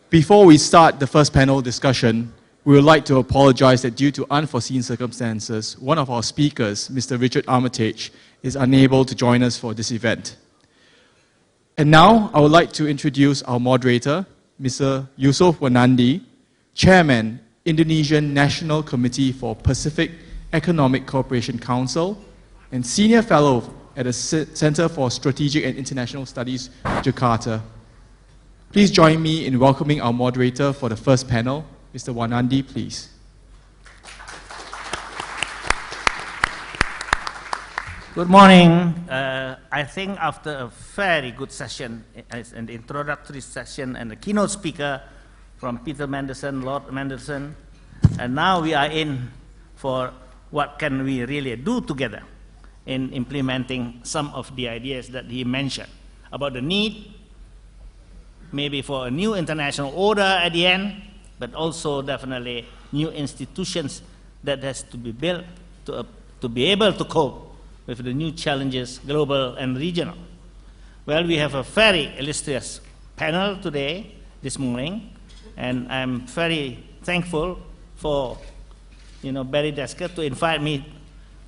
Before we start the first panel discussion, we would like to apologize that due to unforeseen circumstances, one of our speakers, Mr. Richard Armitage, is unable to join us for this event. And now, I would like to introduce our moderator, Mr. Yusof Wanandi, Chairman, Indonesian National Committee for Pacific Economic Cooperation Council, and Senior Fellow at the Center for Strategic and International Studies, Jakarta. Please join me in welcoming our moderator for the first panel. Mr. Wanandi, please. Good morning. I think after a very good session, an introductory session and a keynote speaker from Peter Mandelson, Lord Mandelson, and now we are in for what can we really do together in implementing some of the ideas that he mentioned about the need maybe for a new international order at the end, but also definitely new institutions that has to be built to be able to cope with the new challenges, global and regional. Well, we have a very illustrious panel today, this morning, and I'm very thankful for Barry Desker to invite me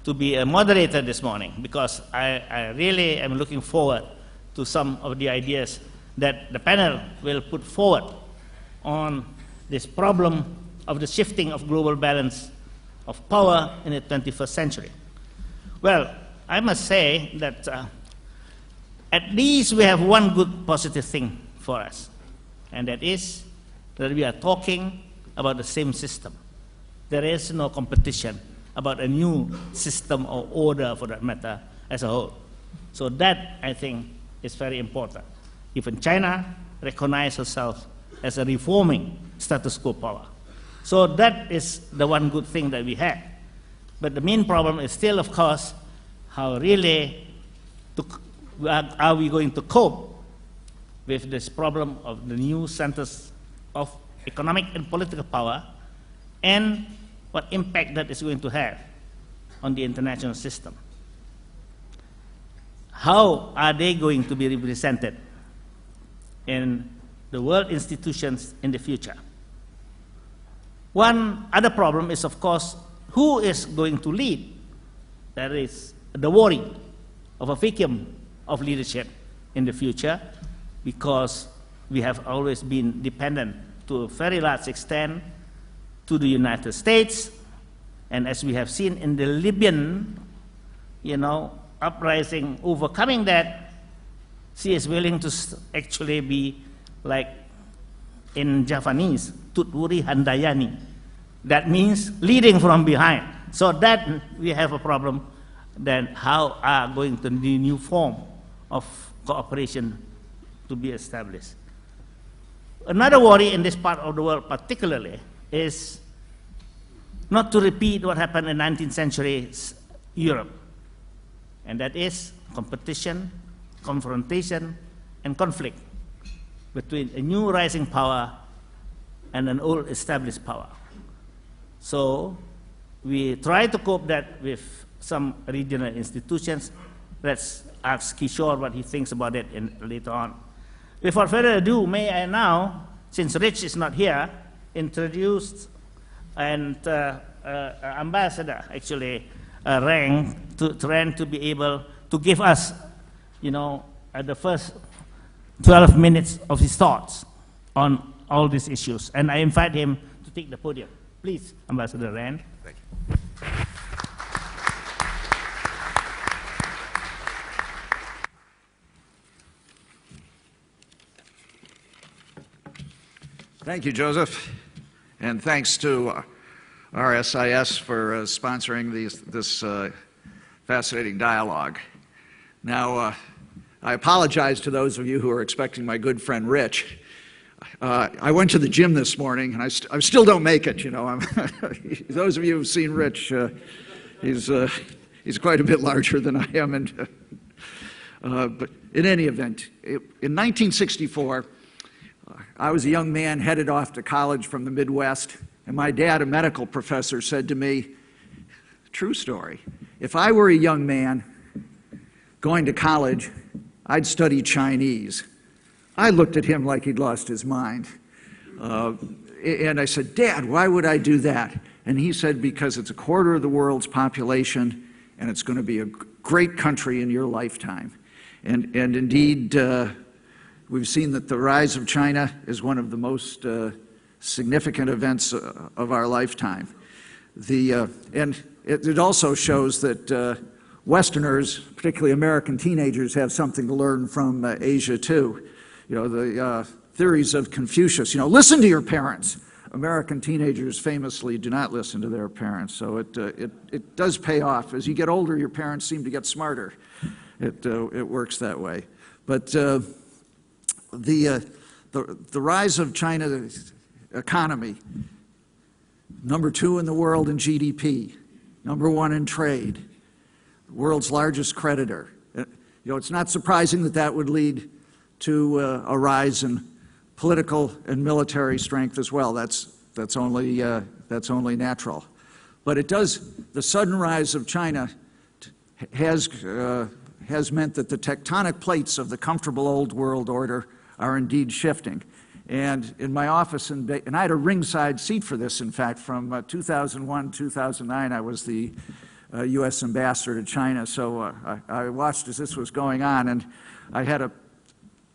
to be a moderator this morning, because I really am looking forward to some of the ideas that the panel will put forward on this problem of the shifting of global balance of power in the 21st century. Well, I must say that at least we have one good positive thing for us, and that is that we are talking about the same system. There is no competition about a new system or order, for that matter, as a whole. So that, I think, is very important. Even China recognizes herself as a reforming status quo power. So that is the one good thing that we have. But the main problem is still, of course, how really are we going to cope with this problem of the new centers of economic and political power, and what impact that is going to have on the international system. How are they going to be represented in the world institutions in the future? One other problem is, of course, who is going to lead? That is the worry of a vacuum of leadership in the future, because we have always been dependent to a very large extent to the United States, and as we have seen in the Libyan, uprising, overcoming that, she is willing to actually be like in Javanese, Tutwuri Handayani. That means leading from behind. So that we have a problem. Then how are going to the new form of cooperation to be established? Another worry in this part of the world particularly is not to repeat what happened in 19th century Europe, and that is competition, confrontation, and conflict between a new rising power and an old established power. So we try to cope that with some regional institutions. Let's ask Kishore what he thinks about it later on. Without further ado, may I now, since Rich is not here, introduce and Ambassador, actually, Randt to be able to give us, the first 12 minutes of his thoughts on all these issues. And I invite him to take the podium. Please, Ambassador Randt. Thank you. Thank you, Joseph, and thanks to RSIS for sponsoring this fascinating dialogue. Now, I apologize to those of you who are expecting my good friend Rich. I went to the gym this morning, and I still don't make it. Those of you who've seen Rich, he's quite a bit larger than I am. But in any event, in 1964. I was a young man headed off to college from the Midwest, and my dad, a medical professor, said to me, true story, if I were a young man going to college, I'd study Chinese. I looked at him like he'd lost his mind. And I said, Dad, why would I do that? And he said, because it's a quarter of the world's population, and it's going to be a great country in your lifetime. And indeed, we've seen that the rise of China is one of the most significant events of our lifetime. And it also shows that Westerners, particularly American teenagers, have something to learn from Asia too. You know, the theories of Confucius, you know, listen to your parents. American teenagers famously do not listen to their parents, so it does pay off. As you get older, your parents seem to get smarter. It works that way. But the rise of China's economy, number 2 in the world in GDP, number 1 in trade, the world's largest creditor. You know, it's not surprising that that would lead to a rise in political and military strength as well. That's only natural. But it does. The sudden rise of China has meant that the tectonic plates of the comfortable old world order are indeed shifting. And in my office, and I had a ringside seat for this, in fact, from 2001 2009, I was the U.S. ambassador to China, so I watched as this was going on, and I had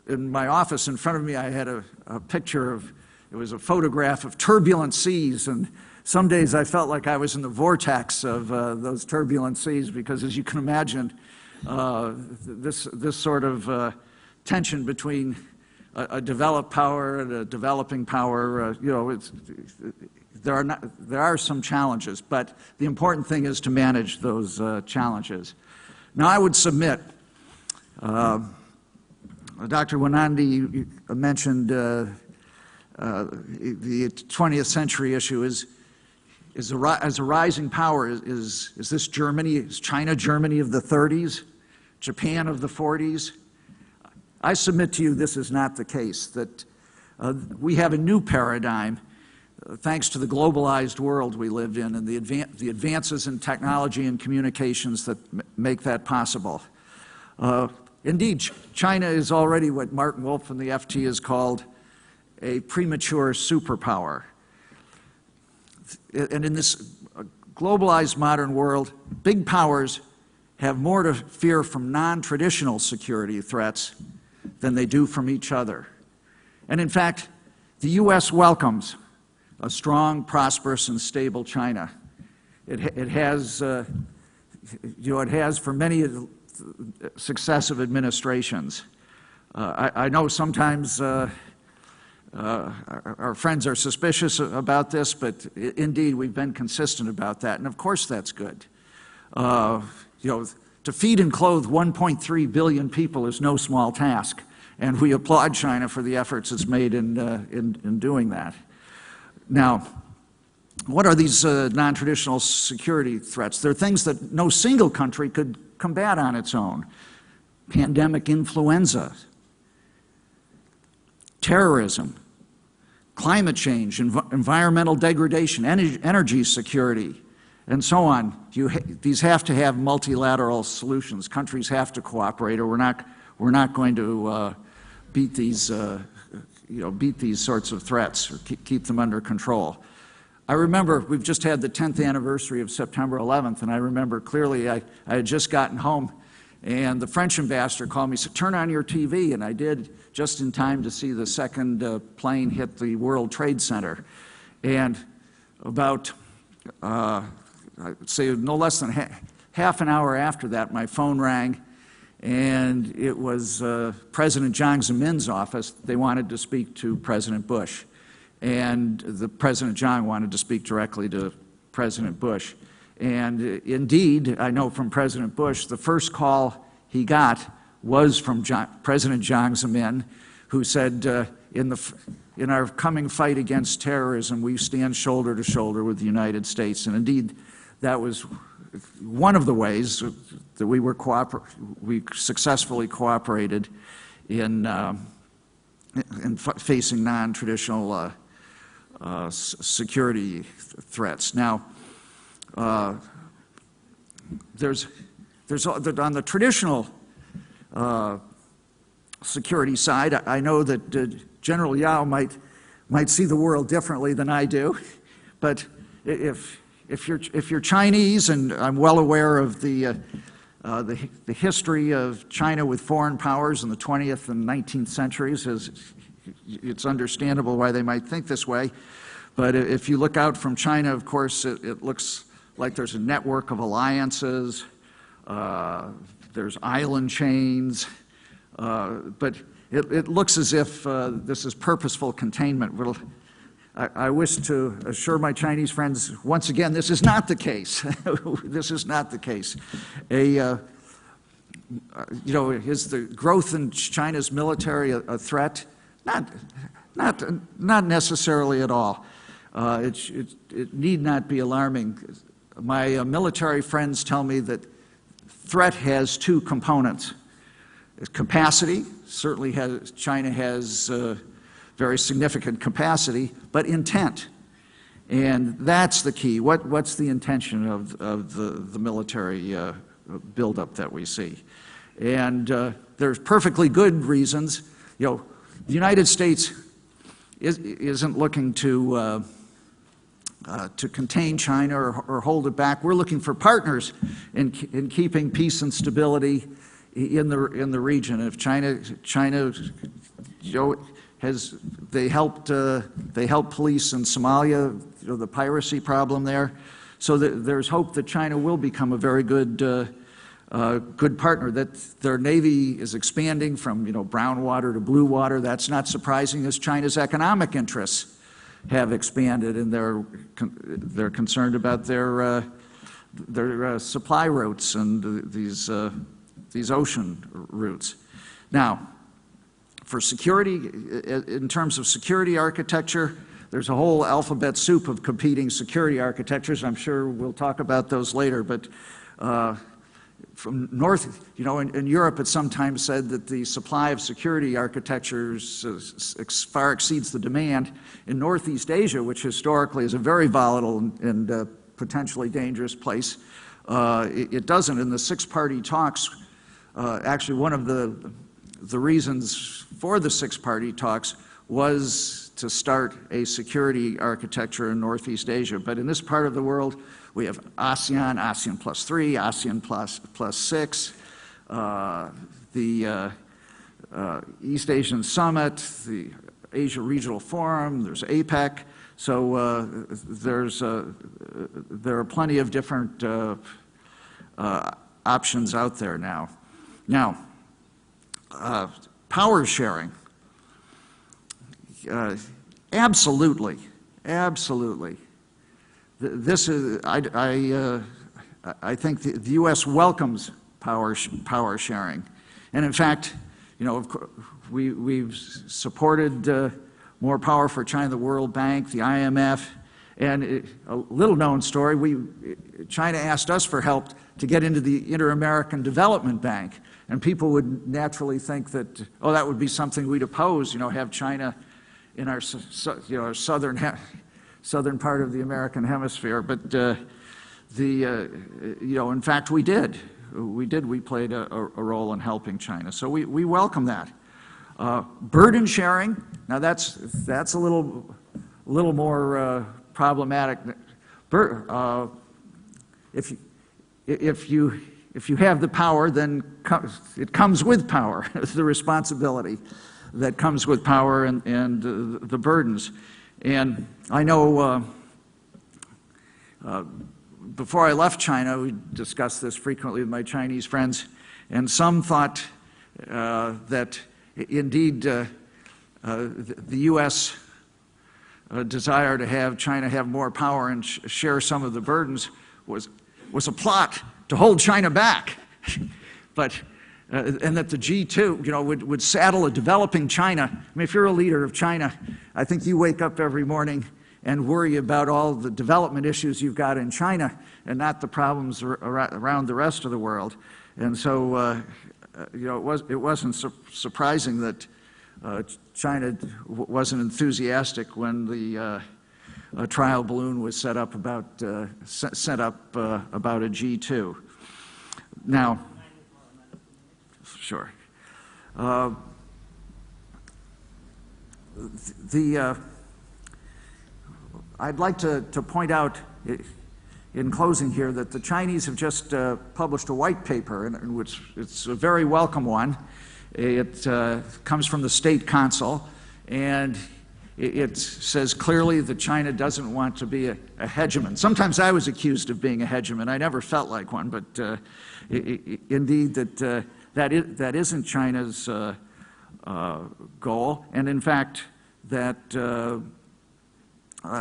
in my office in front of me, I had a picture of, it was a photograph of turbulent seas, and some days I felt like I was in the vortex of those turbulent seas, because as you can imagine, this sort of tension between a developed power and a developing power, you know, there are some challenges, but the important thing is to manage those challenges. Now, I would submit, Dr. Wanandi mentioned the 20th century issue as a rising power. Is this Germany? Is China Germany of the 30s? Japan of the 40s? I submit to you this is not the case, that we have a new paradigm thanks to the globalized world we live in and the advances in technology and communications that make that possible. Indeed, China is already what Martin Wolf and the FT has called a premature superpower. And in this globalized modern world, big powers have more to fear from non-traditional security threats than they do from each other. And in fact, the U.S. welcomes a strong, prosperous, and stable China. It has, it has for many successive administrations. I know sometimes our friends are suspicious about this, but indeed we've been consistent about that, and of course that's good. To feed and clothe 1.3 billion people is no small task, and we applaud China for the efforts it's made in doing that. Now, what are these non-traditional security threats? They're things that no single country could combat on its own. Pandemic influenza, terrorism, climate change, environmental degradation, energy security, and so on. These have to have multilateral solutions. Countries have to cooperate, or we're not going to beat these sorts of threats or keep them under control. I remember we've just had the 10th anniversary of September 11th, and I remember clearly I had just gotten home, and the French ambassador called me and said, "Turn on your TV," and I did, just in time to see the second plane hit the World Trade Center. And about, I'd say no less than half an hour after that, my phone rang, and it was President Jiang Zemin's office. They wanted to speak to President Bush. And the President Jiang wanted to speak directly to President Bush. And indeed, I know from President Bush, the first call he got was from President Jiang Zemin, who said, in our coming fight against terrorism, we stand shoulder to shoulder with the United States. And indeed, that was one of the ways that we successfully cooperated in facing non-traditional security threats. Now, on the traditional security side, I know that General Yao might might see the world differently than I do. But if you're Chinese, and I'm well aware of the history of China with foreign powers in the 20th and 19th centuries, it's understandable why they might think this way. But if you look out from China, of course, it looks like there's a network of alliances, there's island chains, but it looks as if this is purposeful containment. I wish to assure my Chinese friends, once again, this is not the case. This is not the case. You know, is the growth in China's military a threat? Not necessarily at all. It need not be alarming. My military friends tell me that threat has two components. Capacity, certainly China has very significant capacity, but intent. And that's the key. What's the intention of the military buildup that we see? And there's perfectly good reasons. You know, the United States isn't looking to contain China or hold it back. We're looking for partners in keeping peace and stability in the region. If China, you know, they helped police in Somalia, you know, the piracy problem there. So there's hope that China will become a very good partner. That their navy is expanding from, you know, brown water to blue water. That's not surprising, as China's economic interests have expanded, and they're concerned about their supply routes and these ocean routes. Now, for security, in terms of security architecture, there's a whole alphabet soup of competing security architectures. I'm sure we'll talk about those later, but from north, you know, in Europe, it's sometimes said that the supply of security architectures far exceeds the demand. In Northeast Asia, which historically is a very volatile and potentially dangerous place, it doesn't. In the six-party talks, actually one of the reasons for the six-party talks was to start a security architecture in Northeast Asia. But in this part of the world, we have ASEAN, ASEAN plus 3, ASEAN plus 6, the East Asian Summit, the Asia Regional Forum, there's APEC. So there are plenty of different options out there now. Now, power sharing. Absolutely, absolutely. This is, I think the U.S. welcomes power sharing, and in fact, you know, we've supported more power for China, the World Bank, the IMF, and a little-known story: China asked us for help to get into the Inter-American Development Bank, and people would naturally think that, oh, that would be something we'd oppose, you know, have China in our, you know, our southern part of the American hemisphere. But you know, in fact, we did. We played a role in helping China. So we welcome that. Burden sharing. Now that's a little more problematic. If you have the power, then it comes with power. It's the responsibility that comes with power and the burdens. And I know before I left China, we discussed this frequently with my Chinese friends, and some thought that indeed the U.S. desire to have China have more power and share some of the burdens was a plot to hold China back. But and that the G2, you know, would saddle a developing China. I mean, if you're a leader of China, I think you wake up every morning and worry about all the development issues you've got in China and not the problems around the rest of the world. And so, you know, it wasn't surprising that China wasn't enthusiastic when the trial balloon was set up about a G2. Now, sure. I'd like to point out in closing here that the Chinese have just published a white paper, in which it's a very welcome one. It comes from the State Council, and it says clearly that China doesn't want to be a hegemon. Sometimes I was accused of being a hegemon. I never felt like one, but indeed that isn't China's goal. And in fact, that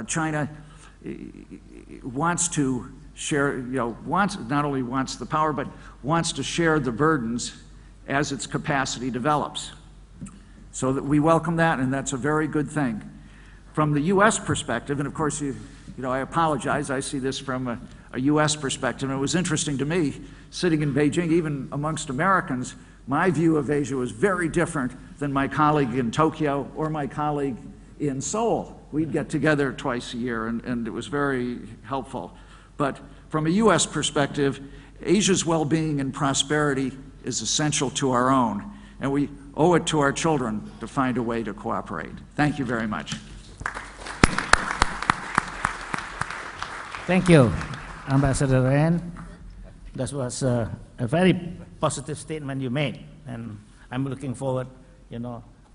China wants to share, not only wants the power, but wants to share the burdens as its capacity develops. So that we welcome that, and that's a very good thing. From the U.S. perspective, and of course, I apologize, I see this from a U.S. perspective, and it was interesting to me, sitting in Beijing, even amongst Americans, my view of Asia was very different than my colleague in Tokyo or my colleague in Seoul. We'd get together twice a year, and it was very helpful. But from a U.S. perspective, Asia's well-being and prosperity is essential to our own, and we owe it to our children to find a way to cooperate. Thank you very much. Thank you, Ambassador Randt. That was a very positive statement you made, and I'm looking forward,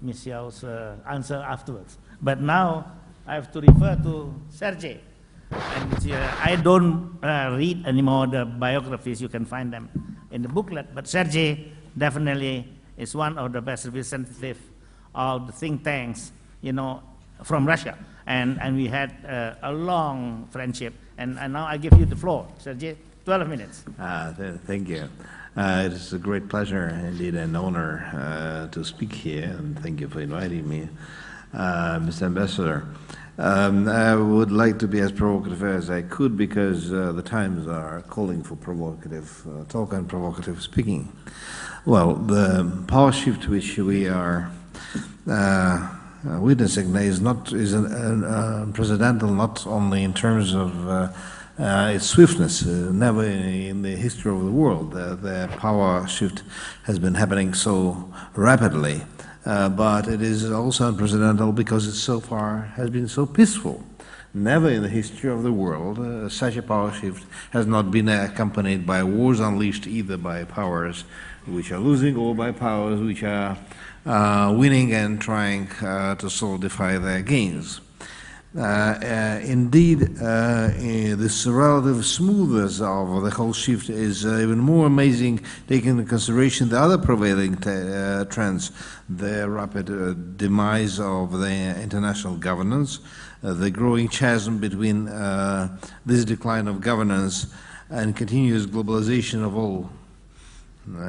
Ms. Yao's answer afterwards. But now I have to refer to Sergei. And I don't read anymore the biographies. You can find them in the booklet. But Sergei definitely is one of the best representatives of the think tanks, from Russia. And we had a long friendship. And now I give you the floor, Sergei. 12 minutes. Thank you. It is a great pleasure, indeed an honor to speak here, and thank you for inviting me, Mr. Ambassador. I would like to be as provocative as I could because the times are calling for provocative talk and provocative speaking. Well, the power shift which we are witnessing is unprecedented, not only in terms of its swiftness. Never in the history of the world the power shift has been happening so rapidly. But it is also unprecedented because it so far has been so peaceful. Never in the history of the world such a power shift has not been accompanied by wars unleashed either by powers which are losing or by powers which are winning and trying to solidify their gains. Indeed, this relative smoothness of the whole shift is even more amazing, taking into consideration the other prevailing trends, the rapid demise of the international governance, the growing chasm between this decline of governance and continuous globalization of all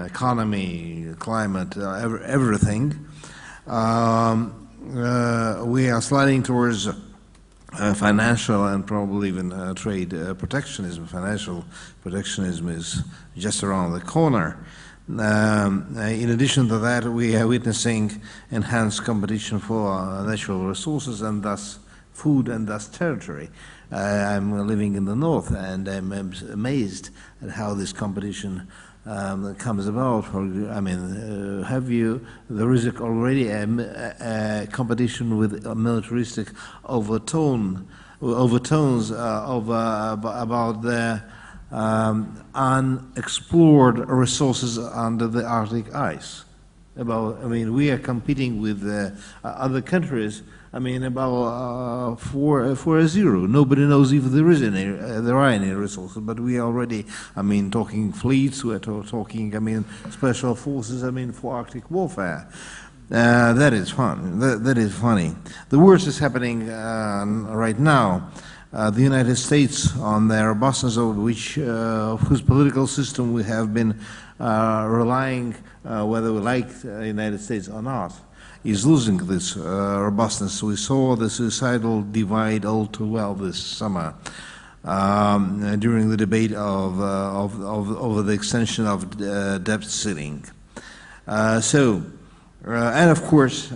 economy, climate, everything. We are sliding towards financial and probably even trade protectionism. Financial protectionism is just around the corner. In addition to that, we are witnessing enhanced competition for natural resources and thus food and thus territory. I'm living in the north and I'm amazed at how this competition comes about. There is already a competition with a militaristic overtones about the unexplored resources under the Arctic ice. We are competing with other countries. For a zero. Nobody knows if there are any resources, but we are already, talking fleets, we're talking, special forces, for Arctic warfare. That is fun. That is funny. The worst is happening right now. The United States, on the robustness of whose political system we have been relying, whether we like the United States or not, is losing this robustness. We saw the suicidal divide all too well this summer during the debate over the extension of debt ceiling. And of course,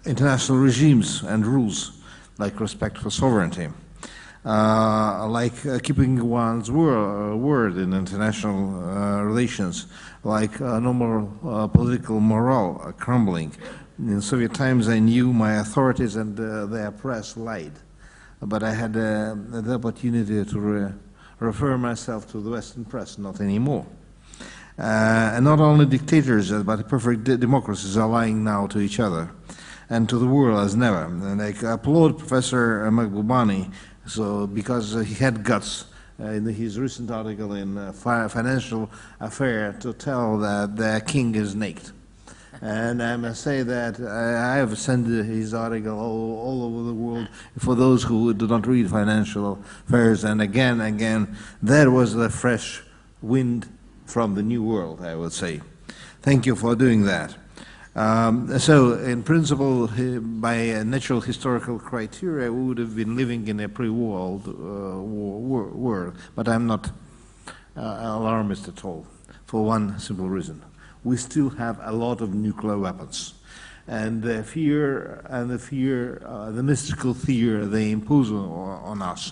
international regimes and rules like respect for sovereignty, like keeping one's word in international relations, like normal political morale crumbling, In Soviet times, I knew my authorities and their press lied, but I had the opportunity to refer myself to the Western press, not anymore. And not only dictators, but perfect democracies are lying now to each other and to the world as never. And I applaud Professor Mahbubani because he had guts in his recent article in Financial Affair to tell that their king is naked. And I must say that I have sent his article all over the world for those who do not read Financial Affairs. And again, that was the fresh wind from the new world, I would say. Thank you for doing that. So, in principle, by natural historical criteria, we would have been living in a pre-war world. But I'm not alarmist at all, for one simple reason. We still have a lot of nuclear weapons. And the mystical fear they impose on us,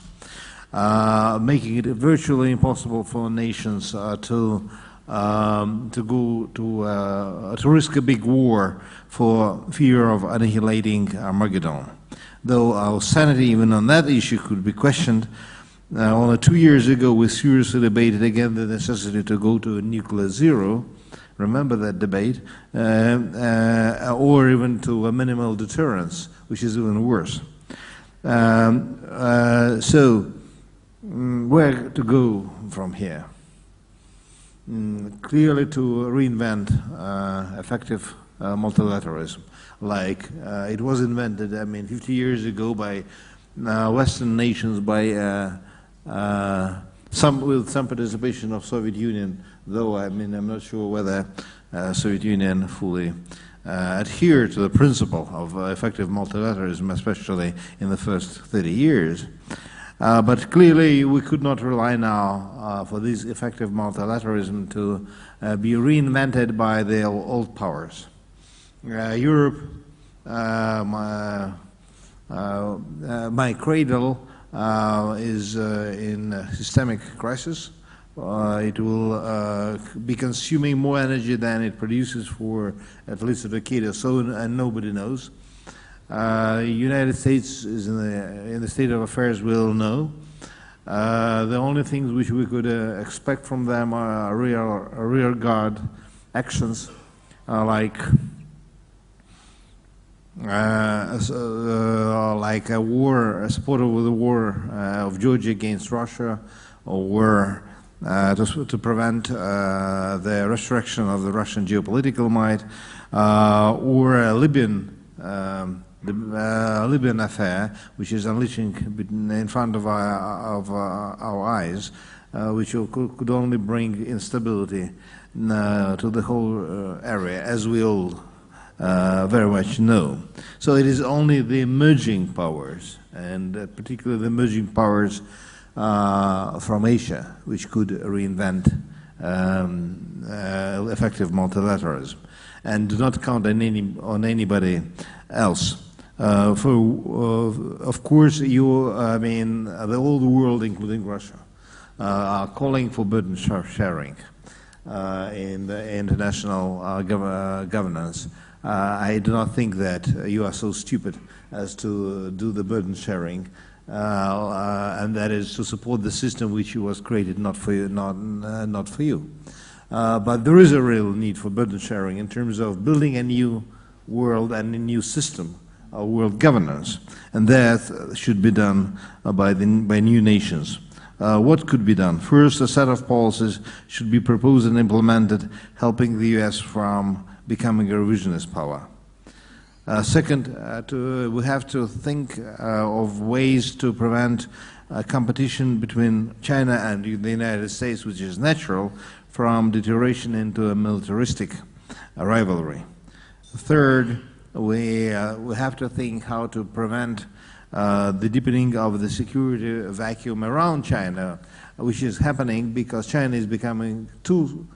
making it virtually impossible for nations to risk a big war for fear of annihilating Armageddon. Though our sanity even on that issue could be questioned, only 2 years ago we seriously debated again the necessity to go to a nuclear zero. Remember that debate, or even to a minimal deterrence, which is even worse. So, where to go from here? Clearly to reinvent effective multilateralism, like it was invented, 50 years ago by Western nations, by with some participation of Soviet Union, though I'm not sure whether Soviet Union fully adhered to the principle of effective multilateralism, especially in the first 30 years. But clearly we could not rely now for this effective multilateralism to be reinvented by the old powers. Europe, my cradle, is in a systemic crisis. It will be consuming more energy than it produces for at least a decade or so, and nobody knows. United States is in the state of affairs we'll know. The only things which we could expect from them are rear guard actions, like a war, a support of the war of Georgia against Russia, or to prevent the resurrection of the Russian geopolitical might, or a Libyan affair, which is unleashing in front of our eyes, which could only bring instability to the whole area, as we all very much know. So it is only the emerging powers, and particularly the emerging powers from Asia, which could reinvent effective multilateralism, and do not count on anybody else. Of course, the whole world, including Russia, are calling for burden sharing in the international governance. I do not think that you are so stupid as to do the burden sharing, and that is to support the system which was created not for you, not for you. But there is a real need for burden sharing in terms of building a new world and a new system of world governance, and that should be done by new nations. What could be done? First, a set of policies should be proposed and implemented, helping the U.S. from becoming a revisionist power. Second, we have to think of ways to prevent competition between China and the United States, which is natural, from deterioration into a militaristic rivalry. Third, we have to think how to prevent the deepening of the security vacuum around China, which is happening because China is becoming too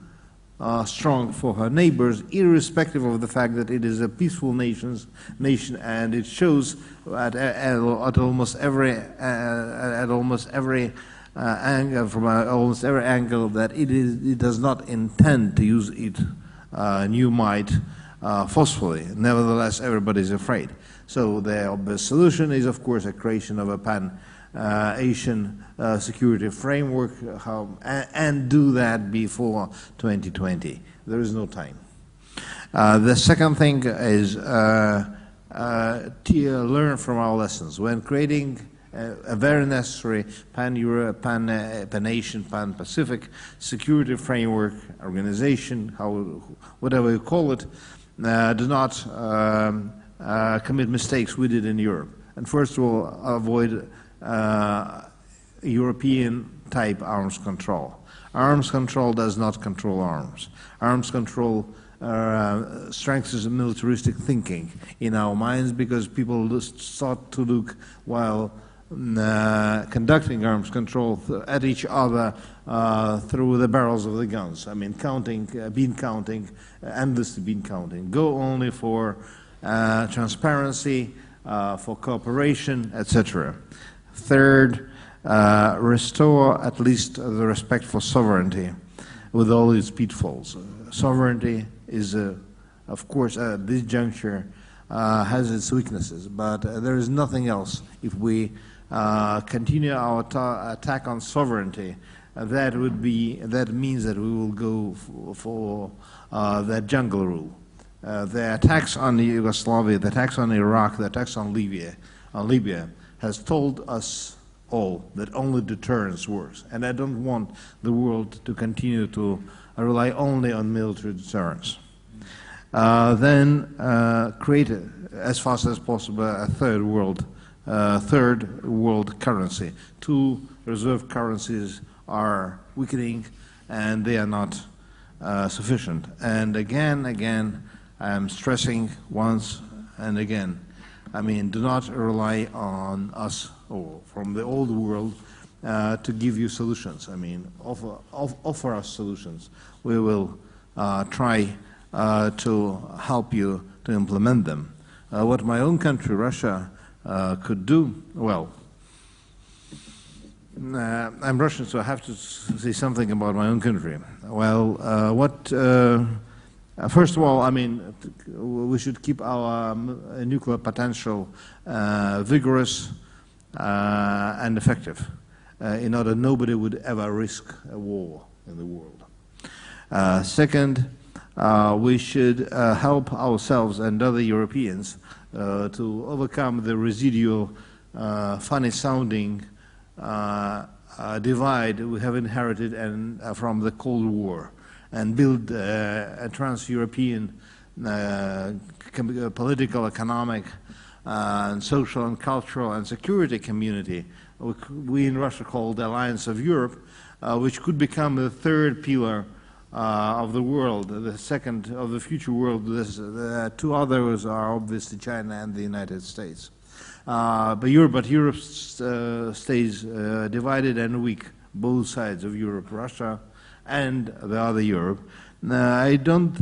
strong for her neighbors, irrespective of the fact that it is a peaceful nation, and it shows at almost every angle, from almost every angle, that it does not intend to use its new might forcefully. Nevertheless, everybody's afraid. So the obvious solution is, of course, a creation of a pan-Asian security framework, and do that before 2020. There is no time. The second thing is to learn from our lessons. When creating a very necessary pan-Europe, pan-Asian, pan-Pacific security framework, organization, whatever you call it, do not commit mistakes we did in Europe. And first of all, avoid European-type arms control. Arms control does not control arms. Arms control strengthens militaristic thinking in our minds, because people start to look, while conducting arms control, at each other through the barrels of the guns. I mean, bean counting, endlessly bean counting. Go only for transparency, for cooperation, etc. Third, restore at least the respect for sovereignty with all its pitfalls. Sovereignty is, of course, at this juncture, has its weaknesses, but there is nothing else. If we continue our attack on sovereignty, that means that we will go for that jungle rule. The attacks on Yugoslavia, the attacks on Iraq, the attacks on Libya has told us all that only deterrence works. And I don't want the world to continue to rely only on military deterrence. Then create, as fast as possible, a third world currency. Two reserve currencies are weakening, and they are not sufficient. And again, I'm stressing once and again, I mean, do not rely on us or from the old world to give you solutions. I mean, offer us solutions. We will try to help you to implement them. What my own country, Russia, could do, well, I'm Russian, so I have to say something about my own country. Well, first of all, I mean, we should keep our nuclear potential vigorous and effective, in order nobody would ever risk a war in the world. Second, we should help ourselves and other Europeans to overcome the residual, funny-sounding divide we have inherited from the Cold War, and build a trans-European political, economic, and social and cultural and security community, we in Russia call the Alliance of Europe, which could become the third pillar of the world, the second of the future world. The two others are obviously China and the United States. But Europe stays divided and weak, both sides of Europe, Russia and the other Europe. I don't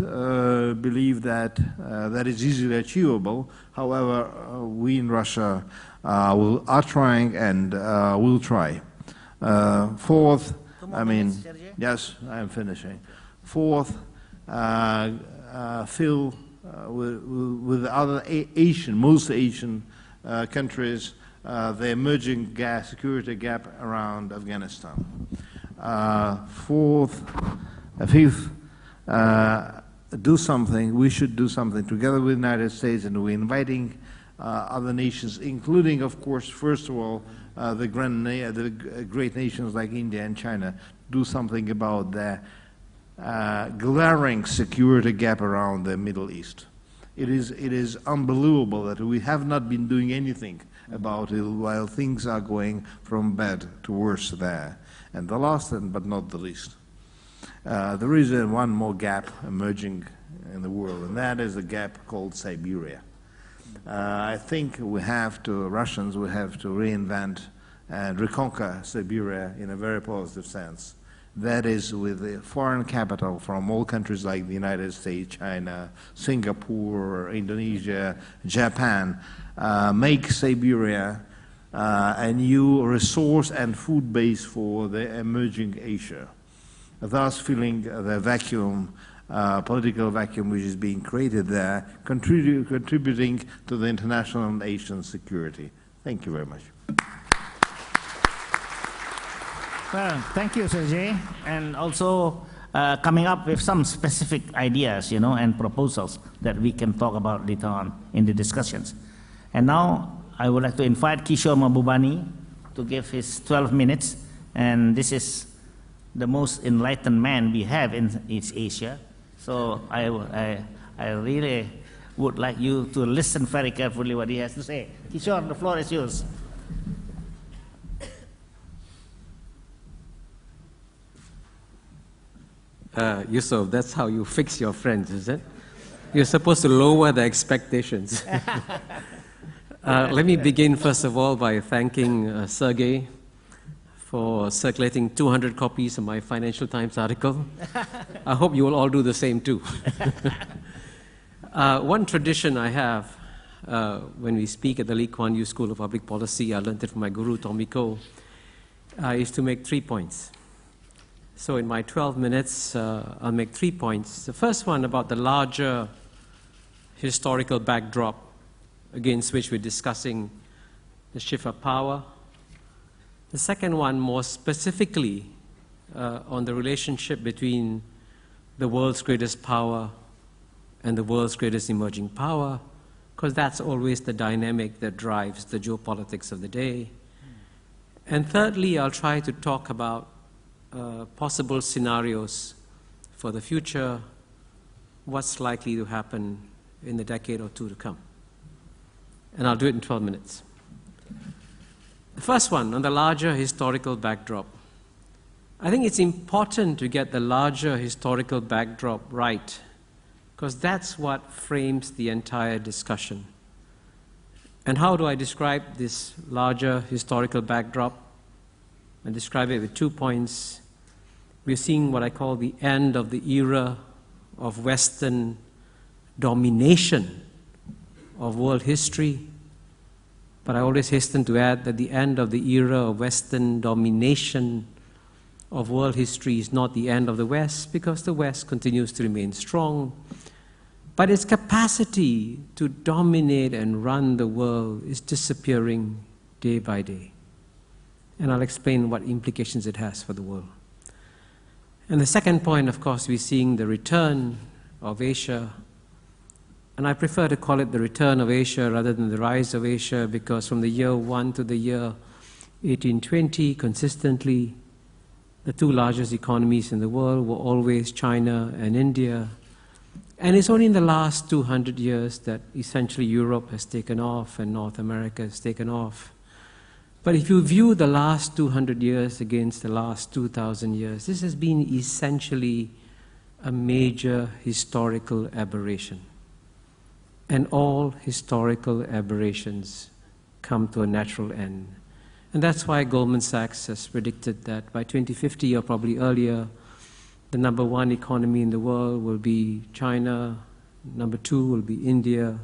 believe that that is easily achievable. However, we in Russia are trying and will try. Fourth, I mean, yes, I'm finishing. Fourth, fill with other most Asian countries, the emerging security gap around Afghanistan. Fifth, do something. We should do something together with the United States, and we're inviting other nations, including, of course, first of all, the great nations like India and China, do something about the glaring security gap around the Middle East. It is unbelievable that we have not been doing anything about it while things are going from bad to worse there. And the last, but not the least, there is one more gap emerging in the world, and that is the gap called Siberia. I think Russians will have to reinvent and reconquer Siberia in a very positive sense. That is, with a foreign capital from all countries like the United States, China, Singapore, Indonesia, Japan, make Siberia a new resource and food base for the emerging Asia, thus filling the vacuum political vacuum which is being created there, contributing to the international and Asian security. Thank you very much. Well, thank you, Sergei, and also coming up with some specific ideas, and proposals that we can talk about later on in the discussions. And now I would like to invite Kishore Mahbubani to give his 12 minutes, and this is the most enlightened man we have in East Asia. So I really would like you to listen very carefully what he has to say. Kishore, the floor is yours. Yusuf, that's how you fix your friends, is it? You're supposed to lower the expectations. Let me begin, first of all, by thanking Sergei for circulating 200 copies of my Financial Times article. I hope you will all do the same, too. One tradition I have when we speak at the Lee Kuan Yew School of Public Policy, I learned it from my guru, Tommy Ko, is to make 3 points. So in my 12 minutes, I'll make 3 points. The first one about the larger historical backdrop against which we're discussing the shift of power. The second one, more specifically, on the relationship between the world's greatest power and the world's greatest emerging power, because that's always the dynamic that drives the geopolitics of the day. And thirdly, I'll try to talk about possible scenarios for the future, what's likely to happen in the decade or two to come. And I'll do it in 12 minutes. The first one, on the larger historical backdrop. I think it's important to get the larger historical backdrop right, because that's what frames the entire discussion. And how do I describe this larger historical backdrop? I describe it with 2 points. We're seeing what I call the end of the era of Western domination of world history. But I always hasten to add that the end of the era of Western domination of world history is not the end of the West, because the West continues to remain strong. But its capacity to dominate and run the world is disappearing day by day. And I'll explain what implications it has for the world. And the second point, of course, we're seeing the return of Asia. And I prefer to call it the return of Asia rather than the rise of Asia, because from the year 1 to the year 1820, consistently, the 2 largest economies in the world were always China and India. And it's only in the last 200 years that essentially Europe has taken off and North America has taken off. But if you view the last 200 years against the last 2,000 years, this has been essentially a major historical aberration. And all historical aberrations come to a natural end. And that's why Goldman Sachs has predicted that by 2050 or probably earlier, the number 1 economy in the world will be China, number 2 will be India,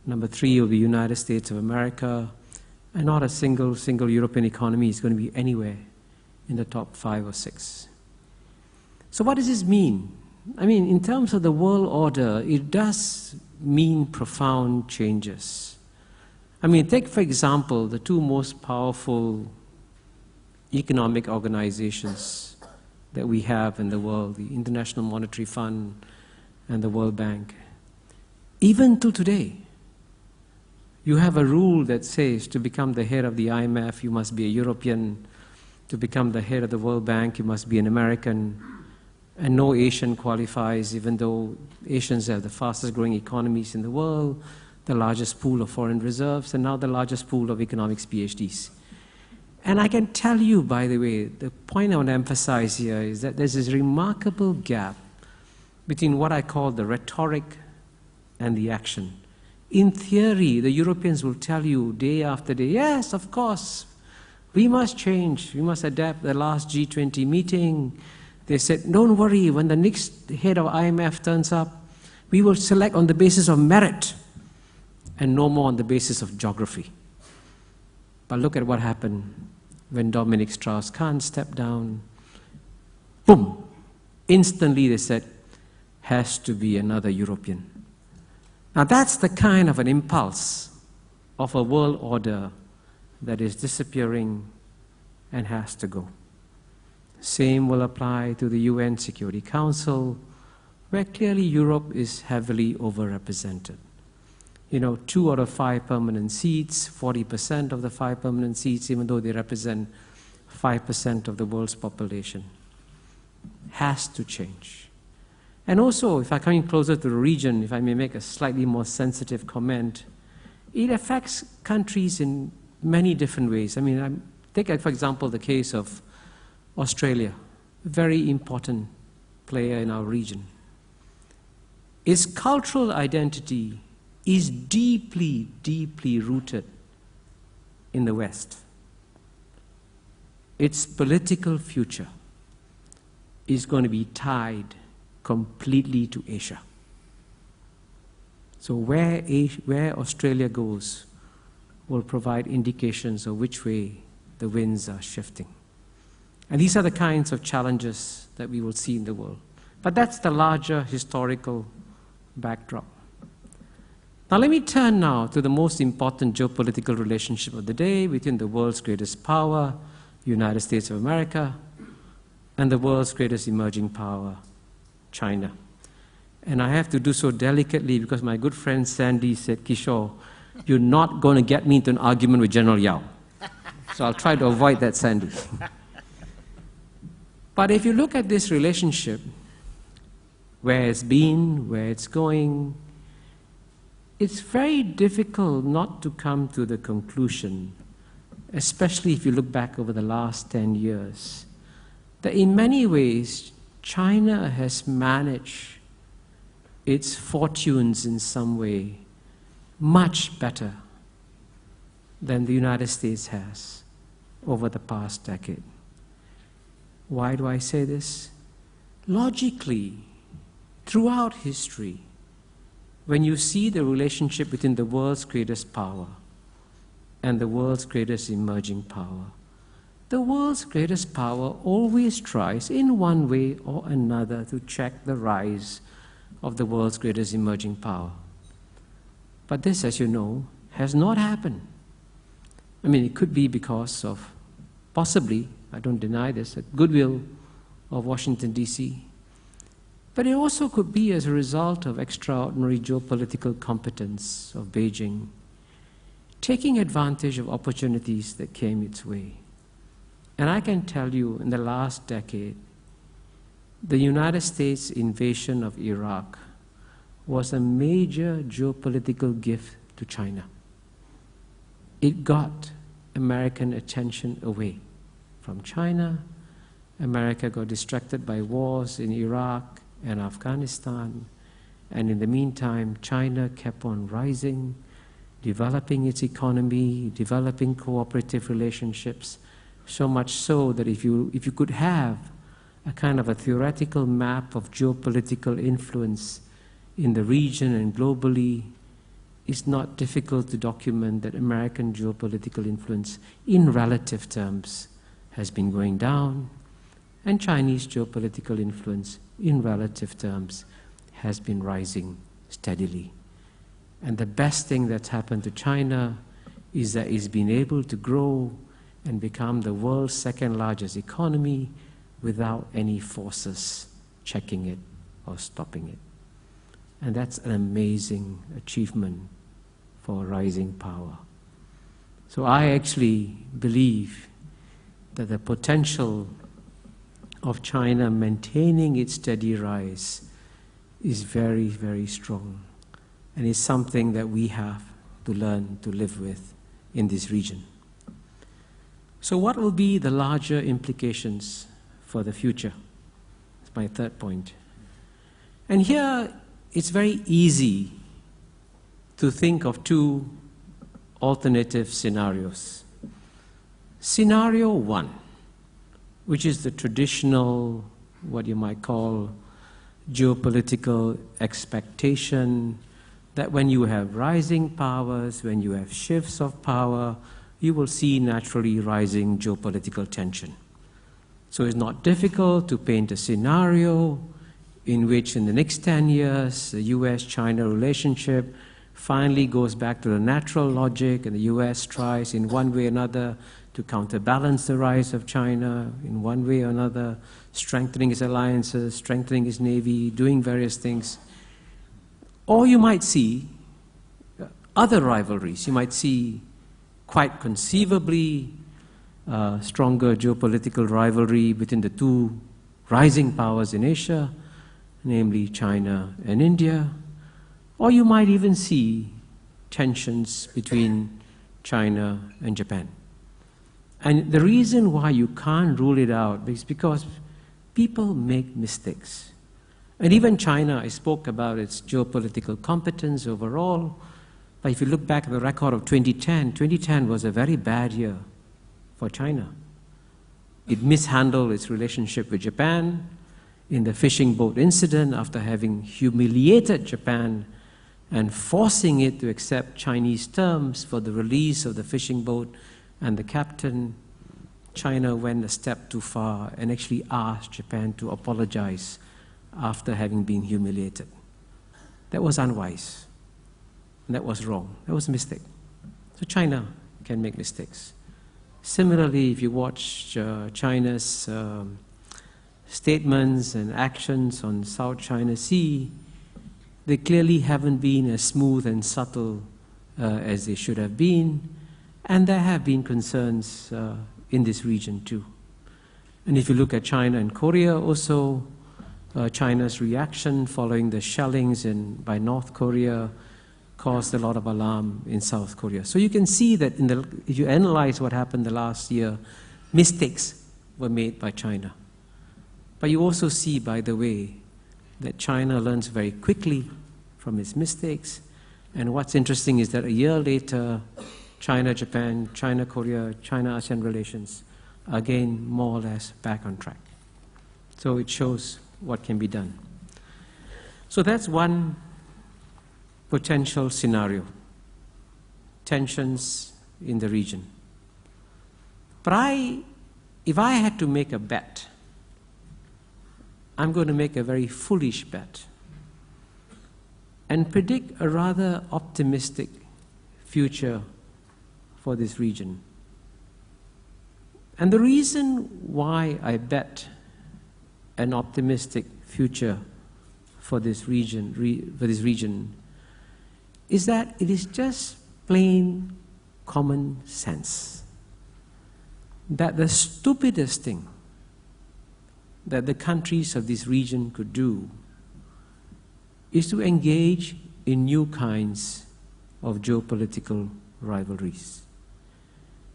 number 3 will be United States of America, and not a single European economy is going to be anywhere in the top 5 or 6. So what does this mean? I mean, in terms of the world order, it does mean profound changes. I mean, take, for example, the 2 most powerful economic organizations that we have in the world, the International Monetary Fund and the World Bank. Even till today, you have a rule that says to become the head of the IMF, you must be a European. To become the head of the World Bank, you must be an American. And no Asian qualifies, even though Asians have the fastest growing economies in the world, the largest pool of foreign reserves, and now the largest pool of economics PhDs. And I can tell you, by the way, the point I want to emphasize here is that there's this remarkable gap between what I call the rhetoric and the action. In theory, the Europeans will tell you day after day, yes, of course, we must change, we must adapt. The last G20 meeting, they said, don't worry, when the next head of IMF turns up, we will select on the basis of merit and no more on the basis of geography. But look at what happened when Dominic Strauss-Kahn stepped down. Boom! Instantly they said, has to be another European. Now that's the kind of an impulse of a world order that is disappearing and has to go. Same will apply to the UN Security Council, where clearly Europe is heavily overrepresented. You know, 2 out of 5 permanent seats, 40% of the 5 permanent seats, even though they represent 5% of the world's population, has to change. And also, if I come in closer to the region, if I may make a slightly more sensitive comment, it affects countries in many different ways. I mean, take, for example, the case of Australia, a very important player in our region. Its cultural identity is deeply, deeply rooted in the West. Its political future is going to be tied completely to Asia. So where Australia goes will provide indications of which way the winds are shifting. And these are the kinds of challenges that we will see in the world. But that's the larger historical backdrop. Now let me turn now to the most important geopolitical relationship of the day between the world's greatest power, United States of America, and the world's greatest emerging power, China. And I have to do so delicately because my good friend Sandy said, Kishore, you're not going to get me into an argument with General Yao. So I'll try to avoid that, Sandy. But if you look at this relationship, where it's been, where it's going, it's very difficult not to come to the conclusion, especially if you look back over the last 10 years, that in many ways, China has managed its fortunes in some way much better than the United States has over the past decade. Why do I say this? Logically, throughout history, when you see the relationship between the world's greatest power and the world's greatest emerging power, the world's greatest power always tries, in one way or another, to check the rise of the world's greatest emerging power. But this, as you know, has not happened. I mean, it could be because of, possibly, I don't deny this, the goodwill of Washington, D.C., but it also could be as a result of extraordinary geopolitical competence of Beijing, taking advantage of opportunities that came its way. And I can tell you, in the last decade, the United States invasion of Iraq was a major geopolitical gift to China. It got American attention away from China. America got distracted by wars in Iraq and Afghanistan, and in the meantime, China kept on rising, developing its economy, developing cooperative relationships, so much so that if you could have a kind of a theoretical map of geopolitical influence in the region and globally, it's not difficult to document that American geopolitical influence in relative terms has been going down, and Chinese geopolitical influence in relative terms has been rising steadily. And the best thing that's happened to China is that it's been able to grow and become the world's second largest economy without any forces checking it or stopping it. And that's an amazing achievement for a rising power. So I actually believe that the potential of China maintaining its steady rise is very, very strong, and is something that we have to learn to live with in this region. So what will be the larger implications for the future? That's my third point. And here, it's very easy to think of two alternative scenarios. Scenario one, which is the traditional, what you might call, geopolitical expectation that when you have rising powers, when you have shifts of power, you will see naturally rising geopolitical tension. So it's not difficult to paint a scenario in which in the next 10 years, the US-China relationship finally goes back to the natural logic, and the US tries in one way or another to counterbalance the rise of China in one way or another, strengthening its alliances, strengthening its navy, doing various things. Or you might see other rivalries. You might see quite conceivably stronger geopolitical rivalry between the two rising powers in Asia, namely China and India. Or you might even see tensions between China and Japan. And the reason why you can't rule it out is because people make mistakes. And even China, I spoke about its geopolitical competence overall, but if you look back at the record of 2010 was a very bad year for China. It mishandled its relationship with Japan in the fishing boat incident after having humiliated Japan and forcing it to accept Chinese terms for the release of the fishing boat and the captain. China went a step too far and actually asked Japan to apologize after having been humiliated. That was unwise. And that was wrong. That was a mistake. So China can make mistakes. Similarly, if you watch China's statements and actions on South China Sea, they clearly haven't been as smooth and subtle as they should have been, and there have been concerns in this region too. And if you look at China and Korea also, China's reaction following the shellings by North Korea caused a lot of alarm in South Korea. So you can see that if you analyze what happened the last year, mistakes were made by China. But you also see, by the way, that China learns very quickly from its mistakes. And what's interesting is that a year later, China-Japan, China-Korea, China-ASEAN relations are again more or less back on track. So it shows what can be done. So that's one potential scenario, tensions in the region. But if I had to make a bet, I'm going to make a very foolish bet and predict a rather optimistic future for this region. And the reason why I bet an optimistic future for this region is that it is just plain common sense that the stupidest thing that the countries of this region could do is to engage in new kinds of geopolitical rivalries.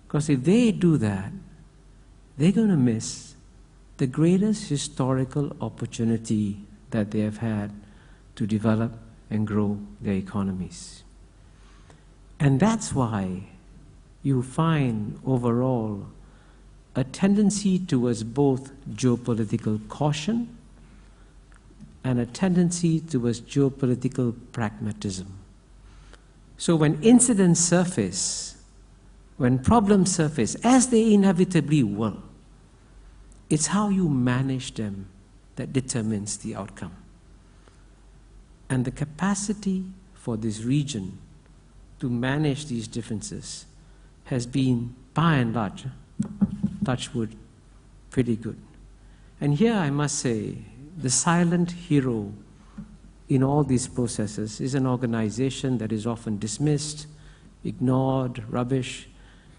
Because if they do that, they're going to miss the greatest historical opportunity that they have had to develop and grow their economies. And that's why you find overall a tendency towards both geopolitical caution and a tendency towards geopolitical pragmatism. So when incidents surface, when problems surface, as they inevitably will, it's how you manage them that determines the outcome. And the capacity for this region to manage these differences has been, by and large, touch wood, pretty good. And here I must say, the silent hero in all these processes is an organization that is often dismissed, ignored, rubbish,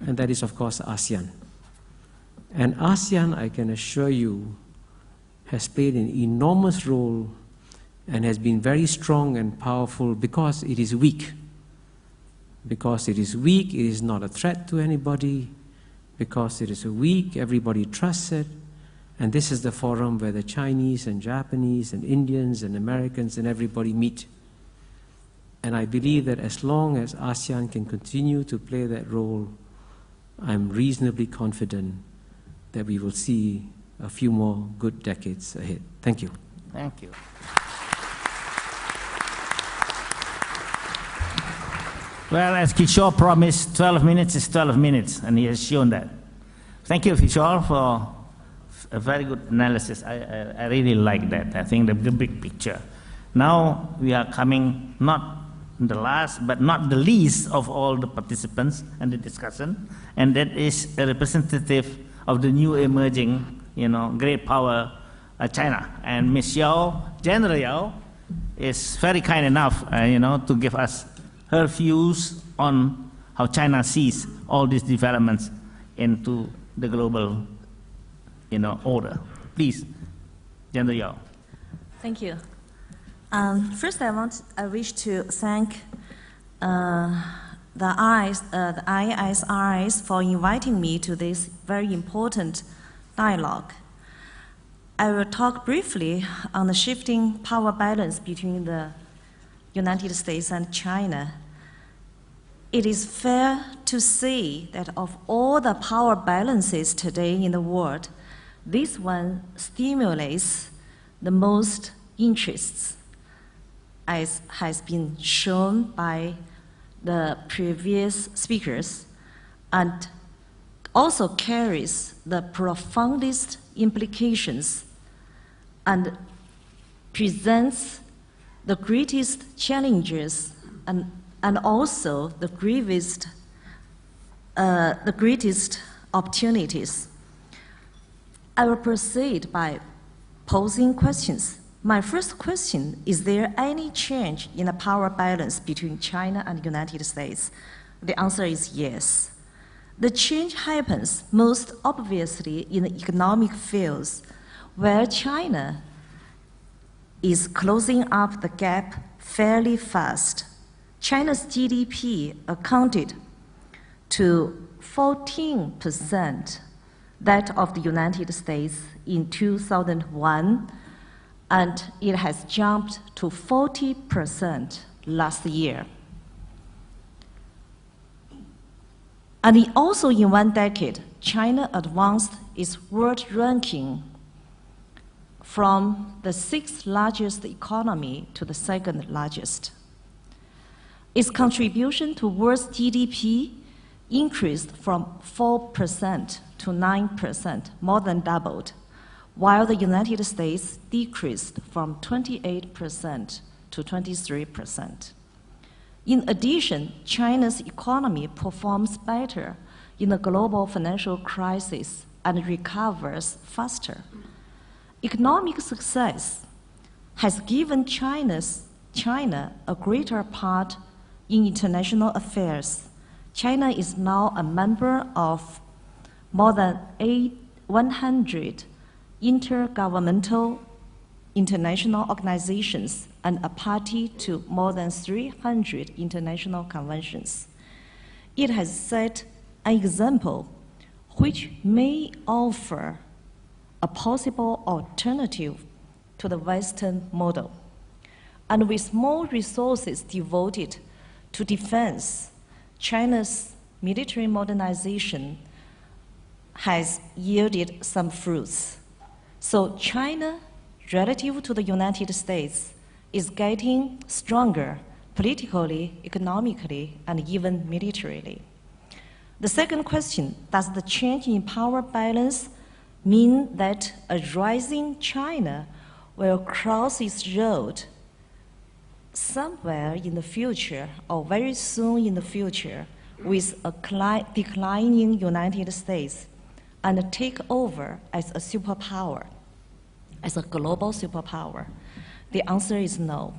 and that is, of course, ASEAN. And ASEAN, I can assure you, has played an enormous role and has been very strong and powerful because it is weak. Because it is weak, it is not a threat to anybody. Because it is weak, everybody trusts it. And this is the forum where the Chinese and Japanese and Indians and Americans and everybody meet. And I believe that as long as ASEAN can continue to play that role, I'm reasonably confident that we will see a few more good decades ahead. Thank you. Thank you. Well, as Kishore promised, 12 minutes is 12 minutes, and he has shown that. Thank you, Kishore, for a very good analysis. I really like that. I think the big picture. Now we are coming not the last, but not the least of all the participants in the discussion, and that is a representative of the new emerging, great power, China. And Ms. Yao, General Yao, is very kind enough, to give us her views on how China sees all these developments into the global, order. Please, General Yao. Thank you. First, I wish to thank the ISRS for inviting me to this very important dialogue. I will talk briefly on the shifting power balance between the United States and China. It is fair to say that of all the power balances today in the world, this one stimulates the most interests, as has been shown by the previous speakers, and also carries the profoundest implications and presents the greatest challenges and also the greatest opportunities. I will proceed by posing questions. My first question, is there any change in the power balance between China and the United States? The answer is yes. The change happens most obviously in the economic fields, where China is closing up the gap fairly fast. China's GDP accounted to 14% that of the United States in 2001, and it has jumped to 40% last year. And also in one decade, China advanced its world ranking from the 6th largest economy to the 2nd largest. Its contribution to world's GDP increased from 4% to 9%, more than doubled, while the United States decreased from 28% to 23%. In addition, China's economy performs better in the global financial crisis and recovers faster. Economic success has given China a greater part in international affairs. China is now a member of more than 100 intergovernmental international organizations and a party to more than 300 international conventions. It has set an example which may offer a possible alternative to the Western model. And with more resources devoted to defense, China's military modernization has yielded some fruits. So China, relative to the United States, is getting stronger politically, economically, and even militarily. The second question, does the change in power balance mean that a rising China will cross its road somewhere in the future or very soon in the future with a declining United States and take over as a superpower, as a global superpower? The answer is no.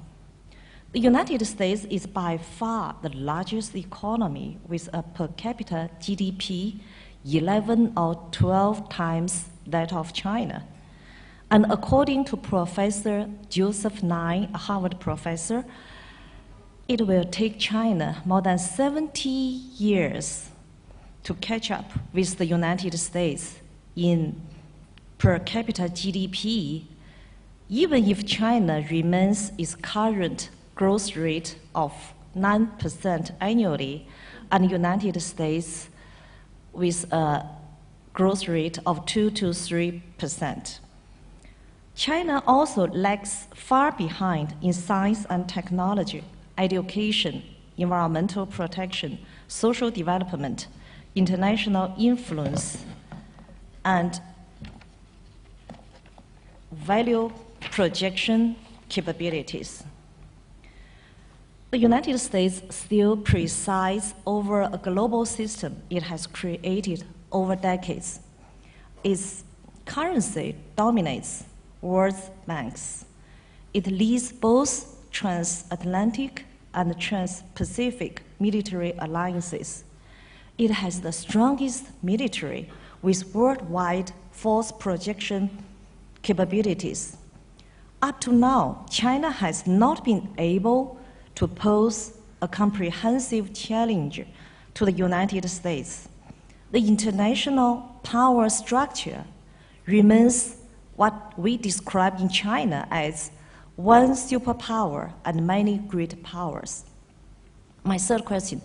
The United States is by far the largest economy with a per capita GDP 11 or 12 times that of China. And according to Professor Joseph Nye, a Harvard professor, it will take China more than 70 years to catch up with the United States in per capita GDP, even if China remains its current growth rate of 9% annually, and the United States with a growth rate of 2 to 3%. China also lags far behind in science and technology, education, environmental protection, social development, international influence, and value projection capabilities. The United States still presides over a global system it has created over decades. Its currency dominates world banks. It leads both transatlantic and trans-Pacific military alliances. It has the strongest military with worldwide force projection capabilities. Up to now, China has not been able to pose a comprehensive challenge to the United States. The international power structure remains what we describe in China as one superpower and many great powers. My third question,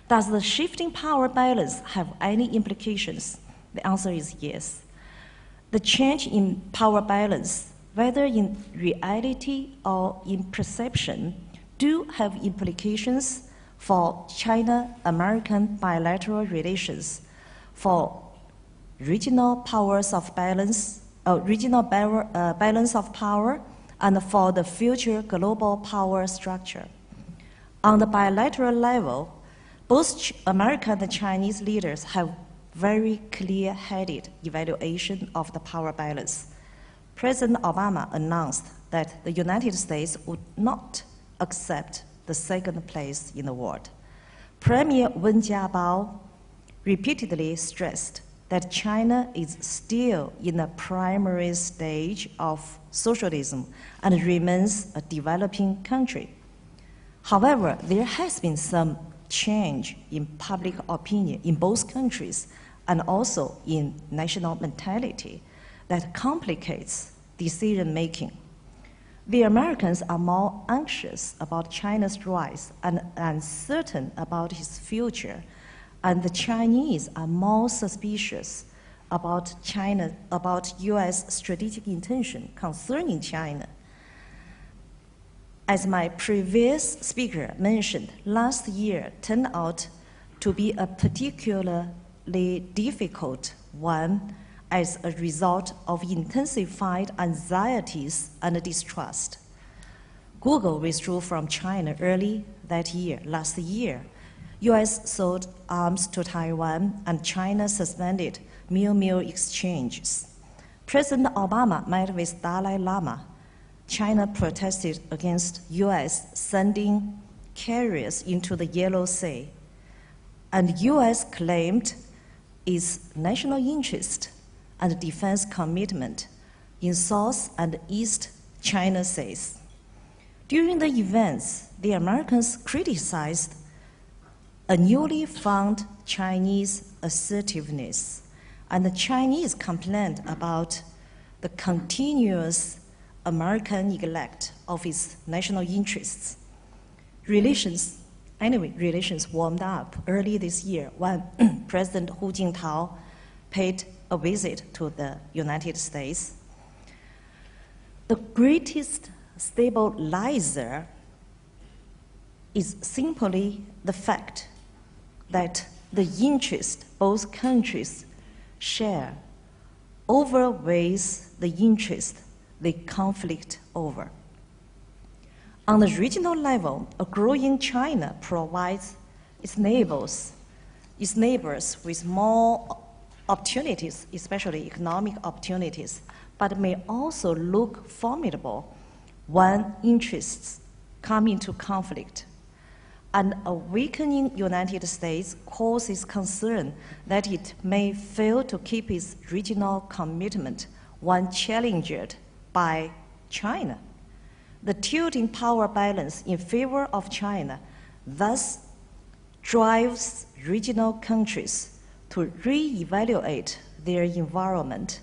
does the shifting power balance have any implications? The answer is yes. The change in power balance, whether in reality or in perception, do have implications for China-American bilateral relations, for regional powers of balance, balance of power, and for the future global power structure. On the bilateral level, both American and Chinese leaders have very clear-headed evaluation of the power balance. President Obama announced that the United States would not accept the second place in the world. Premier Wen Jiabao repeatedly stressed that China is still in the primary stage of socialism and remains a developing country. However, there has been some change in public opinion in both countries and also in national mentality that complicates decision-making. The Americans are more anxious about China's rise and uncertain about its future, and the Chinese are more suspicious about US strategic intention concerning China. As my previous speaker mentioned, last year turned out to be a particularly difficult one as a result of intensified anxieties and distrust. Google withdrew from China early that year, last year. US sold arms to Taiwan, and China suspended meal exchanges. President Obama met with Dalai Lama. China protested against US sending carriers into the Yellow Sea, and US claimed its national interest and defense commitment in South and East China Seas. During the events, the Americans criticized a newly found Chinese assertiveness, and the Chinese complained about the continuous American neglect of its national interests. Relations warmed up early this year when President Hu Jintao paid a visit to the United States. The greatest stabilizer is simply the fact that the interest both countries share outweighs the interest they conflict over. On the regional level, a growing China provides its neighbors with more opportunities, especially economic opportunities, but may also look formidable when interests come into conflict. And a weakening United States causes concern that it may fail to keep its regional commitment when challenged by China. The tilting power balance in favor of China thus drives regional countries to reevaluate their environment,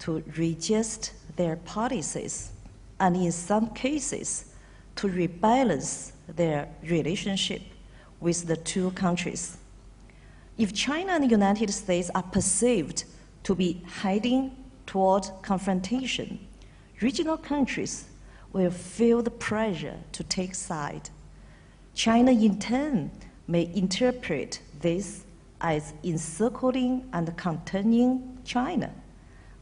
to readjust their policies, and in some cases, to rebalance their relationship with the two countries. If China and the United States are perceived to be heading toward confrontation, regional countries will feel the pressure to take side. China, in turn, may interpret this as encircling and containing China,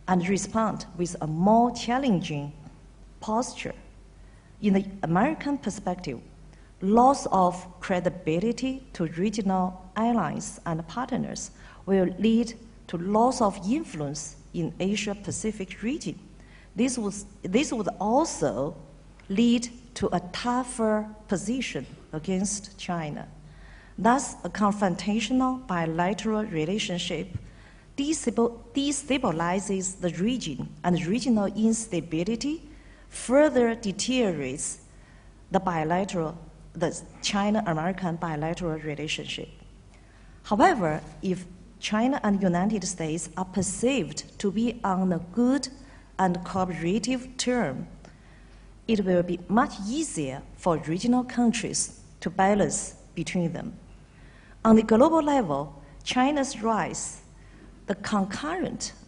and respond with a more challenging posture. In the American perspective, loss of credibility to regional allies and partners will lead to loss of influence in Asia-Pacific region. This would also lead to a tougher position against China. Thus, a confrontational bilateral relationship destabilizes the region, and regional instability further deteriorates the China-American bilateral relationship. However, if China and United States are perceived to be on a good and cooperative term, it will be much easier for regional countries to balance between them. On the global level, China's rise,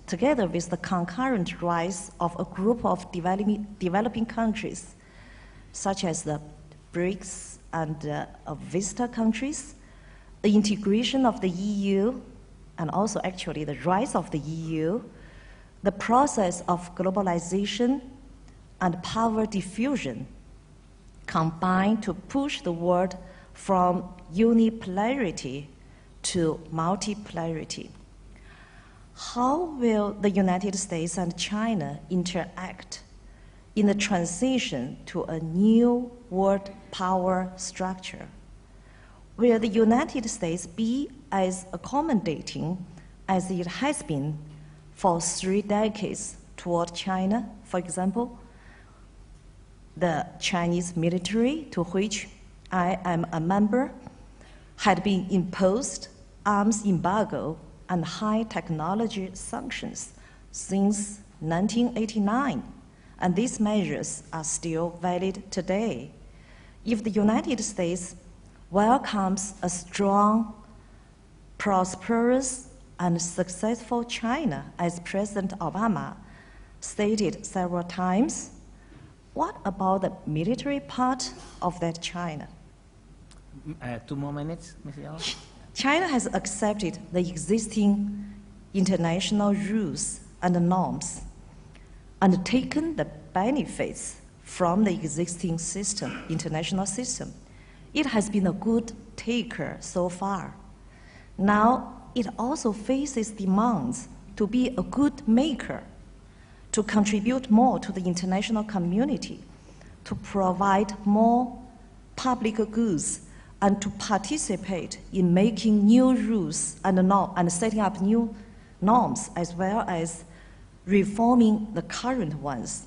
together with the concurrent rise of a group of developing countries, such as the BRICS and VISTA countries, the integration of the EU, and also actually the rise of the EU, the process of globalization and power diffusion combine to push the world from unipolarity to multipolarity. How will the United States and China interact in the transition to a new world power structure? Will the United States be as accommodating as it has been for 3 decades toward China? For example, the Chinese military, to which I am a member, had been imposed arms embargo and high technology sanctions since 1989, and these measures are still valid today. If the United States welcomes a strong, prosperous, and successful China, as President Obama stated several times, what about the military part of that China? 2 more minutes, Ms. Yao. China has accepted the existing international rules and norms and taken the benefits from the existing system, international system. It has been a good taker so far. Now, it also faces demands to be a good maker, to contribute more to the international community, to provide more public goods, and to participate in making new rules and setting up new norms, as well as reforming the current ones.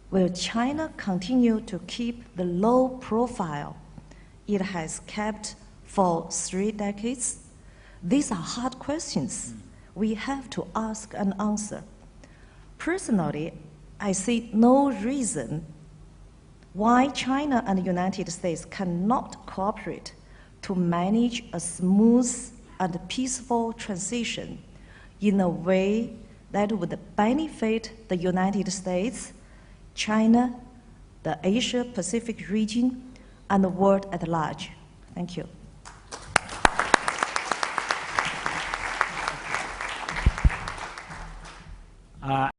Will China continue to keep the low profile it has kept for 3 decades? These are hard questions we have to ask and answer. Personally, I see no reason why China and the United States cannot cooperate to manage a smooth and peaceful transition in a way that would benefit the United States, China, the Asia-Pacific region, and the world at large. Thank you.